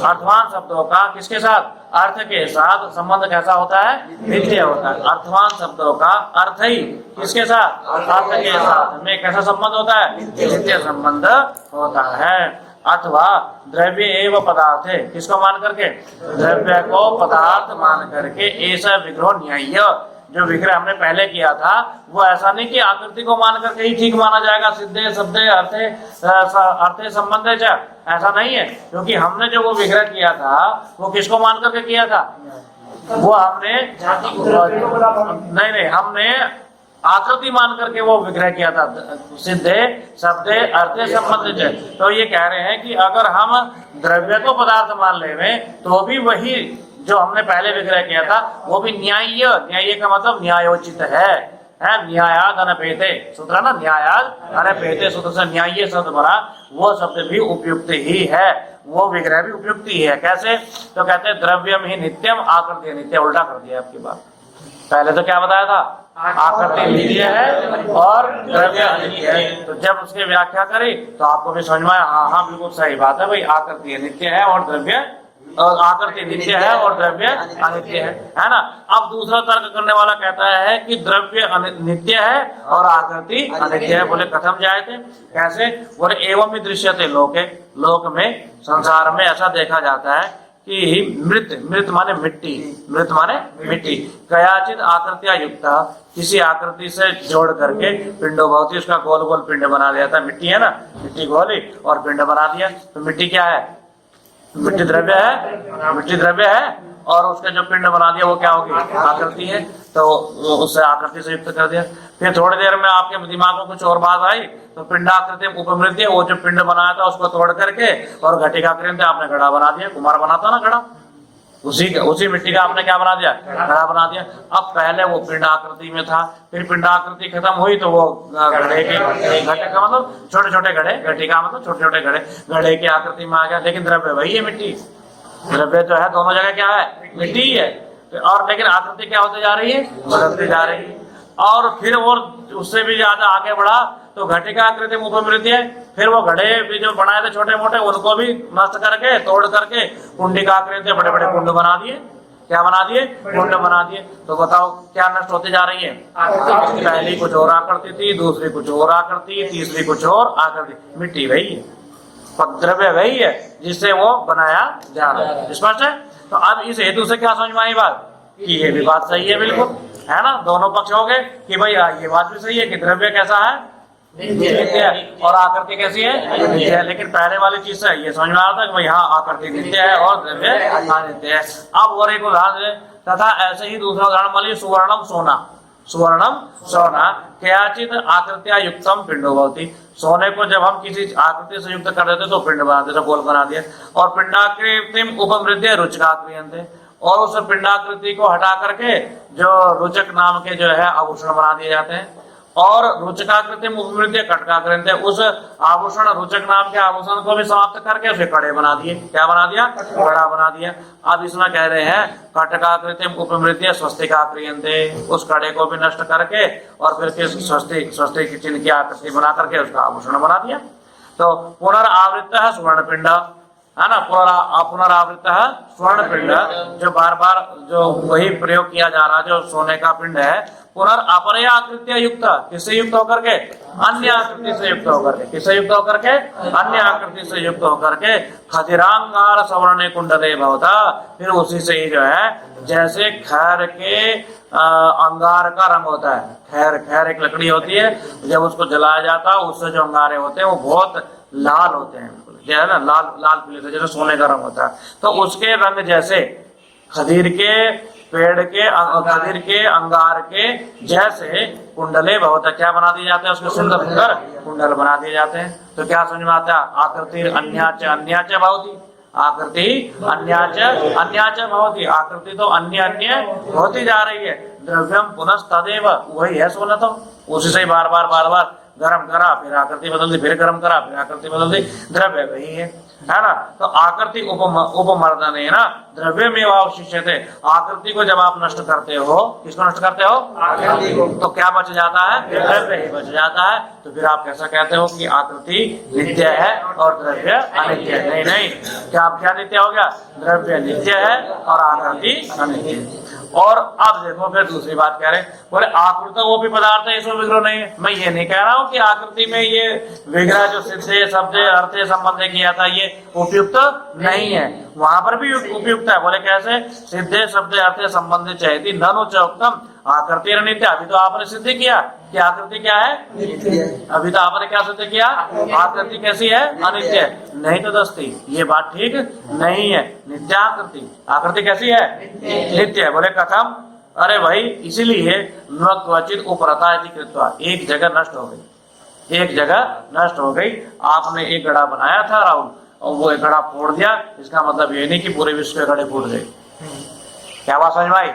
अर्थवान शब्दों का किसके साथ? अर्थ के साथ संबंध कैसा होता है? नित्य होता है। अर्थवान शब्दों का अर्थ ही किसके साथ? अर्थ के साथ में कैसा संबंध होता है? नित्य संबंध होता है। अथवा द्रव्य एवं पदार्थ है, किसको मान करके? द्रव्य को पदार्थ मान करके। ऐसा विग्रह न्याय्य, जो विग्रह हमने पहले किया था वो ऐसा नहीं कि आकृति को मान करके ही ठीक माना जाएगा। सिद्धे शब्दे अर्थे संबंध है, ऐसा नहीं है। क्योंकि हमने जो वो विग्रह किया था वो किसको मान करके किया था? वो हमने नहीं, हमने आकृति मान करके वो विग्रह किया था। सिद्धे शब्दे अर्थे संबंधित है। तो ये कह रहे हैं कि अगर हम द्रव्य को पदार्थ मान ले तो भी वही जो हमने पहले विग्रह किया था वो भी न्याय्य, न्याय्य का मतलब न्यायोचित है। न्यायाद अनपेते सूत्र ना, न्यायाद अनपेते सूत्र से न्याय्य शब्द बना, वो शब्द भी उपयुक्त ही है, वो विग्रह भी उपयुक्त ही है। कैसे? तो कहते हैं द्रव्यम ही नित्यम आकृति नित्य। उल्टा कर दिया आपकी बात। पहले तो क्या बताया था? आकृति नित्य है और द्रव्य अनित्य है। तो जब उसकी व्याख्या करी तो आपको भी समझ में आया, हाँ बिल्कुल सही बात है भाई, आकृति नित्य है और द्रव्य, आकृति नित्य है और द्रव्य अनित्य है ना। अब दूसरा तर्क करने वाला कहता है कि द्रव्य नित्य है और आकृति अनित्य है। बोले कथम जाए थे? कैसे? बोले एवं ही दृश्यते लोके, लोक में संसार में ऐसा देखा जाता है कि मृत माने मिट्टी, मृत माने मिट्टी, कयाचित आकृतिया युक्ता, किसी आकृति से जोड़ करके पिंडो भवती, उसका गोल गोल पिंड बना दिया था। मिट्टी है ना, मिट्टी गोली और पिंड बना दिया। तो मिट्टी क्या है? मिट्टी द्रव्य है, मिट्टी द्रव्य है और उसका जो पिंड बना दिया वो क्या होगी? आकृति है। तो उससे आकृति से युक्त कर दिया। फिर थोड़ी देर में आपके दिमाग में कुछ और बात आई तो पिंडाकृति उपमृत्य, वो जो पिंड बनाया था उसको तोड़ करके और घटिकाकृति आपने घड़ा बना दिया। कुम्हार बनाता ना घड़ा, उसी मिट्टी का आपने क्या बना दिया? घड़ा बना दिया। अब पहले वो पिंड आकृति में था, फिर पिंड आकृति खत्म हुई तो वो घड़े के, घटे का मतलब छोटे छोटे घड़े, घटी का मतलब छोटे छोटे घड़े, घड़े की आकृति में आ गया। लेकिन द्रव्य वही है मिट्टी, द्रव्य जो है दोनों जगह क्या है? मिट्टी ही है। और लेकिन आकृति क्या होती जा रही है? बदलती जा रही है। और फिर वो उससे भी ज्यादा आगे बढ़ा तो घटिका आकृति में उपमृत्य है। फिर वो घड़े भी जो बनाए थे छोटे मोटे उनको भी नष्ट करके, तोड़ करके कुंडी का आकृति बड़े बड़े कुंड बना दिए। क्या बना दिए? कुंड बना दिए। तो बताओ क्या नष्ट होती जा रही है? पहली कुछ और आकृति थी, दूसरी कुछ और आकृति, तीसरी कुछ और आकृति। मिट्टी वही है, द्रव्य वही है जिससे वो बनाया जा रहा है। स्पष्ट है? तो अब इस हेतु से क्या समझ में आई बात कि ये भी बात सही है, बिल्कुल है ना। दोनों पक्ष हो गए कि भाई ये बात भी सही है कि द्रव्य कैसा है? नित्य है और आकृति कैसी है? नित्य है। लेकिन पहले वाली चीज से ये समझ में आ रहा था कि भाई यहाँ आकृति नित्य है और द्रव्य अनित्य है। अब और एक उदाहरण है, तथा ऐसे ही दूसरा उदाहरण मान लीजिए सुवर्णम सोना, सुवर्णम सोना कयाचित आकृतिया युक्तम पिंडो भवती। सोने को जब हम किसी आकृति से युक्त कर देते तो पिंड बना देते, गोल बना दिया। और पिंडाकृतिम उपमृत्य रुचिका क्रियन्ते, और उस पिंडाकृति को हटा करके जो रुचक नाम के जो है आभूषण बना दिए जाते हैं। और रुचकाकृति उपमृत्य कटकाकृत्य, उस आभूषण रुचक नाम के आभूषण को भी समाप्त करके उसे कड़े बना दिए। क्या बना दिया? कड़ा बना दिया। अब इसमें कह रहे हैं कटकाकृति उपमृत्य स्वस्तिका क्रियन्ते, उस कड़े को भी नष्ट करके और फिर स्वस्तिक के चिन्ह की आकृति बना करके उसका आभूषण बना दिया। तो पुनरावृत्त है स्वर्ण पिंड, है ना, पुनरावृत्त है स्वर्ण पिंड, जो बार बार जो वही प्रयोग किया जा रहा है, जो सोने का पिंड है, पुनर्अपरया आकृत्य युक्त, किससे युक्त होकर के? अन्य आकृति से युक्त होकर के। किससे युक्त होकर के? अन्य आकृति से युक्त होकर के खदिरांगार सवर्ण कुंडले भवता, फिर उसी से ही जो है जैसे खैर के अंगार का रंग होता है, खैर एक लकड़ी होती है, जब उसको जलाया जाता है उससे जो अंगारे होते हैं वो बहुत लाल होते हैं, जो है ना, लाल पीले, जैसे सोने का रंग होता है। तो उसके रंग जैसे खदीर के पेड़ के खदीर के अंगार के जैसे कुंडले बहुत क्या बना दिए जाते हैं, उसके सुंदर सुंदर कुंडल बना दिए जाते हैं। तो क्या समझ में आता है? आकृति अन्याच भवति, आकृति अन्याच भवति, आकृति तो अन्य होती जा रही है। द्रव्यम पुनस्तदेव, वही है सोना, तो उसी से बार बार गरम करा, फिर आकृति बदल दी, फिर गरम करा, फिर आकृति बदल दी, द्रव्य वही है ना। तो आकृति उपमर्दन है ना, द्रव्य में अवशिष्यते, आकृति को जब आप नष्ट करते हो, किसको नष्ट करते हो? आकृति को। तो क्या बच जाता है? द्रव्य ही बच जाता है। तो फिर आप कैसा कहते हो कि आकृति नित्य है और द्रव्य अनित्य है? नहीं, क्या नित्य हो गया? द्रव्य नित्य है और आकृति अनित्य है। और अब देखो फिर दूसरी बात कह रहे, बोले आकृत वो भी पदार्थ है, इसमें विग्रह नहीं है। मैं ये नहीं कह रहा हूँ कि आकृति में ये विग्रह जो सिद्धे शब्द अर्थे संबंध किया था ये उपयुक्त नहीं है, वहां पर भी उपयुक्त है। बोले कैसे? सिद्धे शब्द अर्थे संबंध चेति ननु च उत्तम आकृति नित्य। अभी तो आपने सिद्ध किया कि आकृति क्या है? नित्य। अभी तो आपने क्या सिद्ध किया? आकृति कैसी है? अनित्य। नहीं तो दस्ती, ये बात ठीक नहीं है। नित्य आकृति कैसी है? नित्य है। बोले कथम? अरे भाई इसीलिए न क्वचित उपरता कृत्वा, एक जगह नष्ट हो गई, एक जगह नष्ट हो गई। आपने एक घड़ा बनाया था राहुल, और वो एक घड़ा फोड़ दिया, इसका मतलब ये नहीं कि पूरे विश्व के घड़े फूट गए। क्या बात समझ में आई?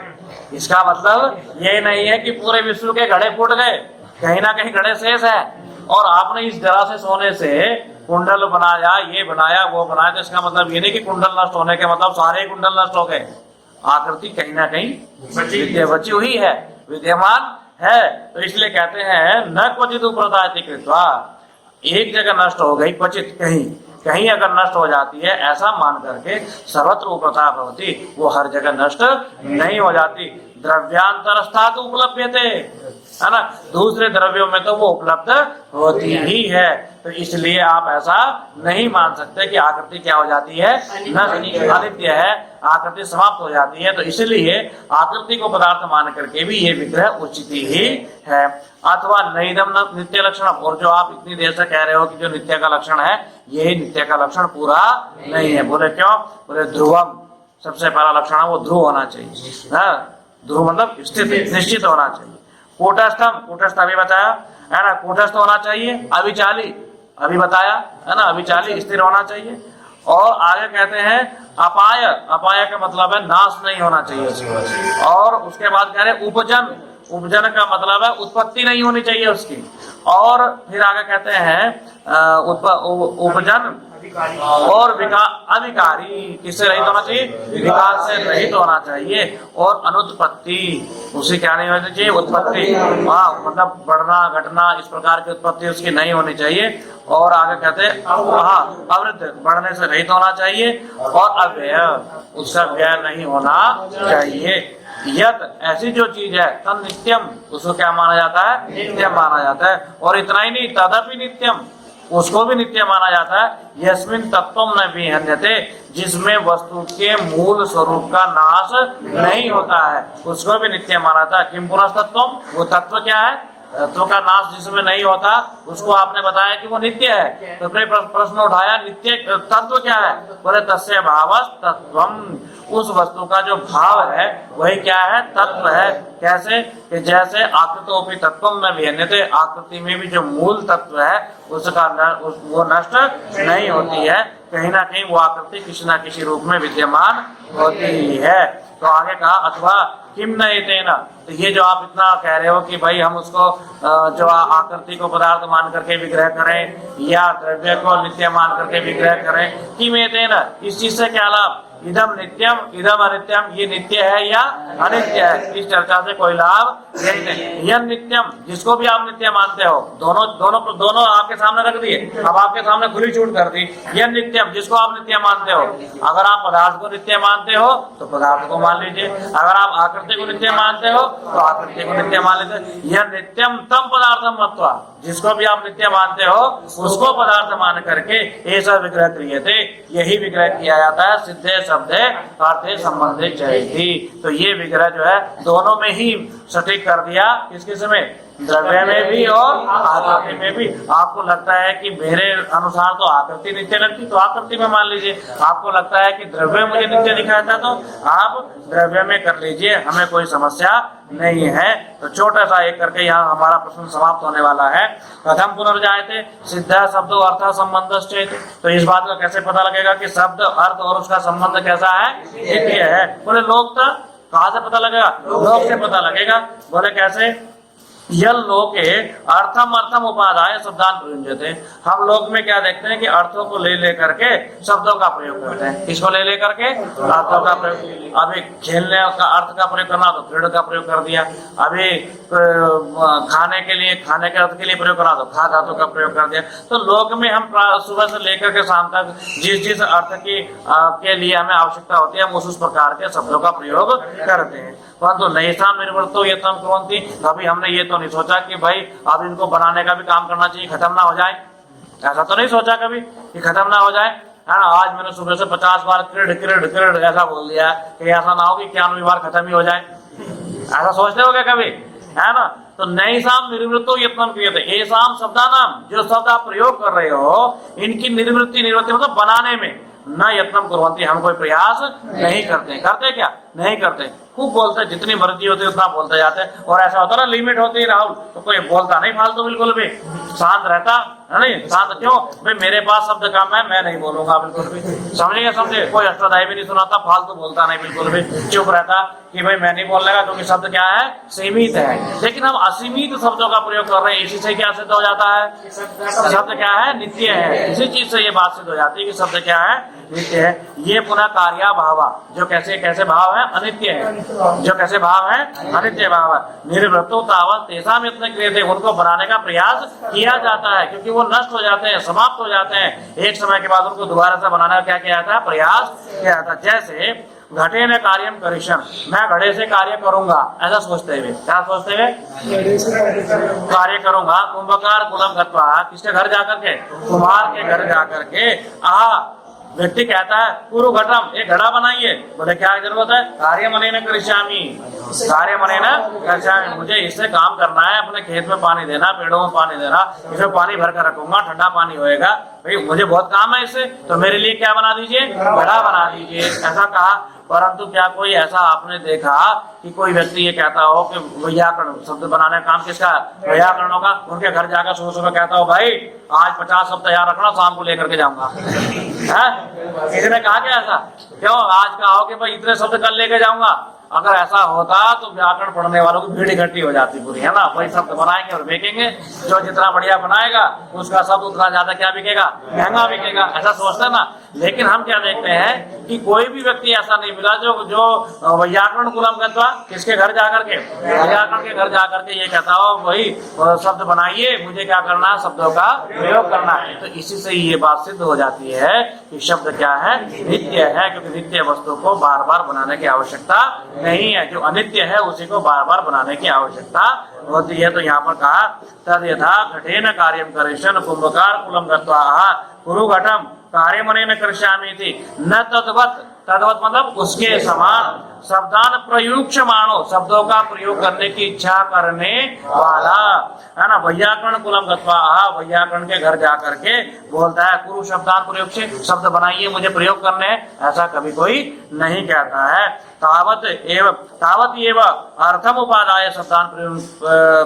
इसका मतलब ये नहीं है कि पूरे विश्व के घड़े फूट गए, कहीं ना कहीं घड़े शेष है। और आपने इस जरा से सोने से कुंडल बनाया, ये बनाया, वो बनाया, तो इसका मतलब ये नहीं कि कुंडल नष्ट होने के मतलब सारे कुंडल नष्ट हो गए। आकृति कहीं ना कहीं बची हुई है, विद्यमान है। तो इसलिए कहते हैं न क्वचित उपरतायति कृत्वा, एक जगह नष्ट हो गई, क्वचित कहीं अगर नष्ट हो जाती है, ऐसा मान करके सर्वत्र उपरता भवति, वो हर जगह नष्ट नहीं हो जाती। द्रव्यांतरस्थात उपलभ्यते, है ना, दूसरे द्रव्यों में तो वो उपलब्ध होती ही है। तो इसलिए आप ऐसा नहीं मान सकते कि आकृति क्या हो जाती है? अनित्य है, आकृति समाप्त हो जाती है। तो इसलिए आकृति को पदार्थ मान करके भी ये विग्रह उचित ही है। अथवा नैदम नित्य लक्षण, और जो आप इतनी देर से कह रहे हो कि जो नित्य का लक्षण है, ये नित्य का लक्षण पूरा नहीं है। बोले क्यों? बोले ध्रुवम, सबसे पहला लक्षण है वो ध्रुव होना चाहिए। ध्रुव मतलब स्थित, निश्चित होना चाहिए। कूटस्थम, कूटस्थ अभी बताया है ना, कूटस्थ होना चाहिए। अभिचाली अभी बताया है ना, अभिचाली स्थिर होना चाहिए। और आगे कहते हैं अपाय, अपाय का मतलब है नाश नहीं होना चाहिए उसकी। और उसके बाद कह रहे उपजन, उपजन का मतलब है उत्पत्ति नहीं होनी चाहिए उसकी। और फिर आगे कहते हैं उपजन और अधिकारी किससे रहित होना चाहिए? विकास से रहित होना चाहिए। और अनुत्पत्ति, उसी क्या नहीं होनी चाहिए? उत्पत्ति, मतलब बढ़ना घटना इस प्रकार की उत्पत्ति उसकी नहीं होनी चाहिए। और आगे कहते हैं अवृद्ध, बढ़ने से रहित होना चाहिए। और अव्यय, उसका व्यय नहीं होना चाहिए। यत, ऐसी जो चीज है, तन नित्यम, उसको क्या माना जाता है? नित्यम माना जाता है। और इतना ही नहीं, तदपि नित्यम, उसको भी नित्य माना जाता है। यस्मिन तत्वम न विहन्यते, जिसमें वस्तु के मूल स्वरूप का नाश नहीं होता है, उसको भी नित्य माना था। किम पुनस्तत्वम, वो तत्व क्या है? तत्व का नाश जिसमें नहीं होता, उसको आपने बताया कि वो नित्य है। तो फिर प्रश्न उठाया नित्य तत्व क्या है? बोले तस्य भावस् तत्वम, उस वस्तु का जो भाव है वही क्या है? तत्व है। कैसे? कि जैसे आकृतोपि तत्वम न विहन्यते, आकृति में भी जो मूल तत्व है उसका वो नष्ट नहीं होती है, कहीं ना कहीं वो आकृति किसी न किसी रूप में विद्यमान होती है। तो आगे कहा अथवा किम न एतेन। तो ये जो आप इतना कह रहे हो कि भाई हम उसको जो आकृति को पदार्थ मान करके विग्रह करें या द्रव्य को नित्य मान करके विग्रह करें, किम एतेन, इस चीज से क्या लाभ? इदम नित्यम इदम अनित्यम, ये नित्य है या अनित्य है, इस चर्चा से कोई लाभ यही नहीं। यह नित्यम, जिसको भी आप नित्य मानते हो, दोनों दोनों दोनों आपके सामने रख दिए, अब आपके सामने खुली छूट कर दी। यह नित्यम, जिसको आप नित्य मानते हो, अगर आप पदार्थ को नित्य मानते हो तो पदार्थ को मान लीजिए, अगर आप आकृति को नित्य मानते हो तो आकृति को नित्य मान लीजिए। यह नित्यम तम पदार्थम मत्वा, जिसको भी आप नित्य मानते हो उसको पदार्थ मान करके ऐसा विग्रह क्रियते, यही विग्रह किया जाता है सिद्धे शब्दे अर्थे संबंधे चयति। तो ये विग्रह जो है दोनों में ही सटीक कर दिया, किस किस में? द्रव्य में भी और आकृति में भी। आपको लगता है कि मेरे अनुसार तो आकृति नित्य लगती, तो आकृति में मान लीजिए। आपको लगता है कि द्रव्य मुझे नित्य दिखाया था, तो आप द्रव्य में कर लीजिए, हमें कोई समस्या नहीं है। तो छोटा सा एक करके यहाँ हमारा प्रश्न समाप्त होने वाला है। कथम पुनर्जायते सिद्ध शब्द अर्थ संबंध। तो इस बात का कैसे पता लगेगा कि शब्द अर्थ और उसका संबंध कैसा है? नित्य है। बोले लोक था, कहाँ से पता लगेगा? लोक से पता लगेगा। बोले कैसे? यल लोके अर्थम अर्थम उपादाय शब्दान प्रयुंजते। हम लोग में क्या देखते हैं कि अर्थों को ले करके शब्दों का प्रयोग करते हैं। किसको ले करके? अर्थों का प्रयोग। अभी खेलने का अर्थ का प्रयोग करना तो क्रीड़ का प्रयोग कर दिया। अभी खाने के लिए, खाने के अर्थ के लिए प्रयोग करना तो खा धातु का प्रयोग कर दिया। तो लोग में हम सुबह से लेकर के शाम तक जिस जिस अर्थ की के लिए हमें आवश्यकता होती है, हम उस प्रकार के शब्दों का प्रयोग करते हैं। परंतु नैषाम निर्वृत्तो यत्न कुर्वन्ति, कभी हमने ये तो नहीं सोचा कि भाई अब इनको बनाने का भी काम करना चाहिए, खत्म ना हो जाए। ऐसा तो नहीं सोचा कभी कि खत्म ना हो जाए, है ना। आज मैंने सुबह से 50 बार क्रीड क्रीड क्रीड ऐसा बोल दिया कि ऐसा ना हो कि 91वीं बार खत्म ही हो जाए। ऐसा सोचते हो क्या कभी? है ना। तो नैषाम निर्वृत्तो यत्न क्रियते। ऐसाम शब्दानाम, जो शब्द आप प्रयोग कर रहे हो, इनकी निर्वृत्ति, निर्वृत्ति मतलब बनाने में न यत्न कुर्वन्ति, हम कोई प्रयास नहीं करते। करते क्या? नहीं करते। खूब बोलते, जितनी मर्जी होती है उतना बोलते जाते। और ऐसा होता ना, लिमिट होती है राहुल, तो कोई बोलता नहीं फालतू, बिल्कुल भी शांत रहता है। नहीं शांत क्यों भाई? मेरे पास शब्द कम है, मैं नहीं बोलूंगा बिल्कुल भी। समझेंगे? समझे? कोई अष्टाध्यायी भी नहीं सुनाता, फालतू बोलता नहीं बिल्कुल भी, चुप रहता कि भाई मैं नहीं बोलने का, क्योंकि शब्द क्या है? सीमित है। लेकिन हम असीमित शब्दों का प्रयोग कर रहे हैं। इसी से क्या सिद्ध हो जाता है? शब्द क्या है? नित्य है। इसी चीज से ये बात सिद्ध हो जाती है कि शब्द क्या है? नित्य है। ये पुनः कार्या भावा, जो कैसे कैसे भाव है? अनित्य है। जो कैसे भाव है? अनित्य भाव है। निर्वृत्तो तावत तेषाम यत्न क्रियते, उनको बनाने का प्रयास किया जाता है, क्योंकि वो नष्ट हो जाते हैं, समाप्त हो जाते हैं। एक समय के बाद उनको दोबारा से बनाने का क्या किया जाता है? प्रयास किया जाता है। जैसे घटे न कार्यम करिष्यम, मैं घड़े से कार्य करूंगा, ऐसा सोचते हुए, क्या सोचते हुए? कार्य करूंगा। कुंभकार कुलम गत्वा, किसके घर जाकर के? कुम्हार के घर जाकर के। व्यक्ति कहता है पूर्व घटम, एक घड़ा बनाइए। बोले क्या जरूरत है? कार्य मने न करिष्यामि, कार्य मने न करिष्यामि, मुझे इससे काम करना है, अपने खेत में पानी देना, पेड़ों में पानी देना, इसमें पानी भर कर रखूंगा, ठंडा पानी होएगा, भाई मुझे बहुत काम है इससे, तो मेरे लिए क्या बना दीजिए? घड़ा बना दीजिए, ऐसा कहा। परंतु क्या कोई ऐसा आपने देखा कि कोई व्यक्ति ये कहता हो कि वैयाकरण शब्द बनाने का काम किसका? वैयाकरणों का। उनके घर जाकर सुबह सुबह कहता हो भाई आज 50 शब्द तैयार रखना, शाम को लेकर के जाऊंगा। किसी ने कहा क्या ऐसा? क्यों? आज कहा कि भाई इतने शब्द कल लेके जाऊंगा। अगर ऐसा होता तो व्याकरण पढ़ने वालों की भीड़ इकट्ठी हो जाती पूरी, है ना। वही शब्द बनाएंगे और बेचेंगे, जो जितना बढ़िया बनाएगा उसका शब्द उतना ज्यादा क्या बिकेगा? महंगा बिकेगा। ऐसा सोचते ना। लेकिन हम क्या देखते हैं कि कोई भी व्यक्ति ऐसा नहीं मिला जो व्याकरण कुलम गत्वा, किसके घर जाकर के? व्याकरण के घर जाकर के ये कहता हो वही शब्द बनाइए, मुझे क्या करना है? शब्दों का प्रयोग करना है। तो इसी से ये बात सिद्ध हो जाती है कि शब्द क्या है? नित्य है, क्योंकि नित्य वस्तु को बार बार बनाने की आवश्यकता नहीं है। जो अनित्य है उसी को बार बार बनाने की आवश्यकता होती है। तो यहाँ पर कहा तद यथा घटेन कार्यम करिष्यन् कुंभकार कुलम गत्वा कुरु घटम कार्य मने न करिष्यामि थी न तद्वत्। तद्वत् मतलब उसके समान। शब्दान प्रयुक्ष्यमाणो, शब्दों का प्रयोग करने की इच्छा करने वाला, है ना। वैयाकरण कुलम गत्वा, वैयाकरण के घर जाकर के बोलता है कुरु शब्दान प्रयोग से, शब्द बनाइए मुझे प्रयोग करने, ऐसा कभी कोई नहीं कहता है। तावत एव अर्थम उपादाय शब्दान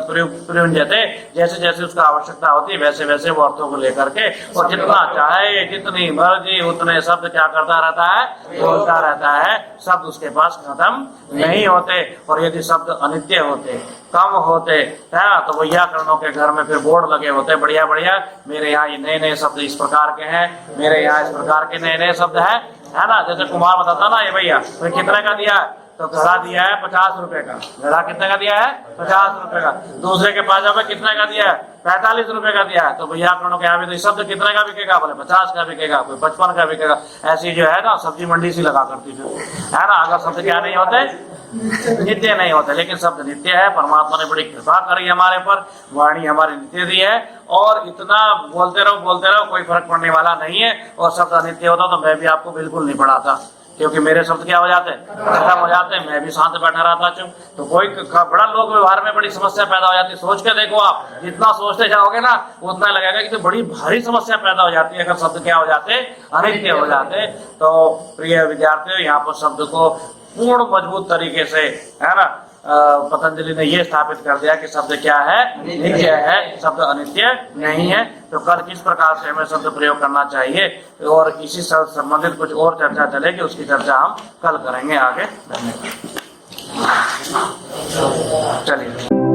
प्रयुंजते, जैसे जैसे उसका आवश्यकता होती है वैसे वैसे वो अर्थों को लेकर के और जितना चाहे जितनी मर्जी उतने शब्द क्या करता रहता है? बोलता रहता है। शब्द उसके पास खत्म नहीं होते। और यदि शब्द अनित्य होते, कम होते है ना, तो वैयाकरणों के घर में फिर बोर्ड लगे होते बढ़िया बढ़िया, मेरे यहाँ ये नए नए शब्द इस प्रकार के हैं, मेरे यहाँ इस प्रकार के नए नए शब्द हैं, है ना। जैसे कुमार बताता ना, ये भैया तो कितने का दिया है, तो घड़ा दिया है 50 रुपए का, घड़ा कितने का दिया है 50 रुपए का। दूसरे के पाजामे कितने का दिया है 45 रुपए का दिया है। तो भैया करणों के यहाँ भी तो शब्द कितने का बिकेगा, बोले 50 का बिकेगा, कोई 55 का बिकेगा। ऐसी जो है ना सब्जी मंडी सी लगा करती है ना। अगर शब्द क्या नहीं होते, नित्य नहीं होते, लेकिन शब्द नित्य है। परमात्मा ने बड़ी कृपा करी हमारे पर, वाणी हमारी नित्य दी है, और इतना बोलते रहो कोई फर्क पड़ने वाला नहीं है। और शब्द अनित्य होता तो मैं भी आपको बिल्कुल नहीं पढ़ाता, क्योंकि मेरे शब्द क्या हो जाते हैं, खत्म हो जाते हैं, मैं भी शांत बैठा रहता हूँ। तो कोई बड़ा लोग व्यवहार में बड़ी समस्या पैदा हो जाती है। सोच के देखो, आप जितना सोचते जाओगे ना उतना लगेगा कि तो बड़ी भारी समस्या पैदा हो जाती है अगर शब्द क्या हो जाते, अनित्य हो जाते। तो प्रिय विद्यार्थियों, यहाँ पर शब्द को पूर्ण मजबूत तरीके से, है ना, पतंजलि ने ये स्थापित कर दिया कि शब्द क्या है, नित्य है, शब्द अनित्य नहीं है। तो कल किस प्रकार से हमें शब्द प्रयोग करना चाहिए और इसी से संबंधित कुछ और चर्चा चलेगी, उसकी चर्चा हम कल करेंगे आगे। धन्यवाद। चलिए।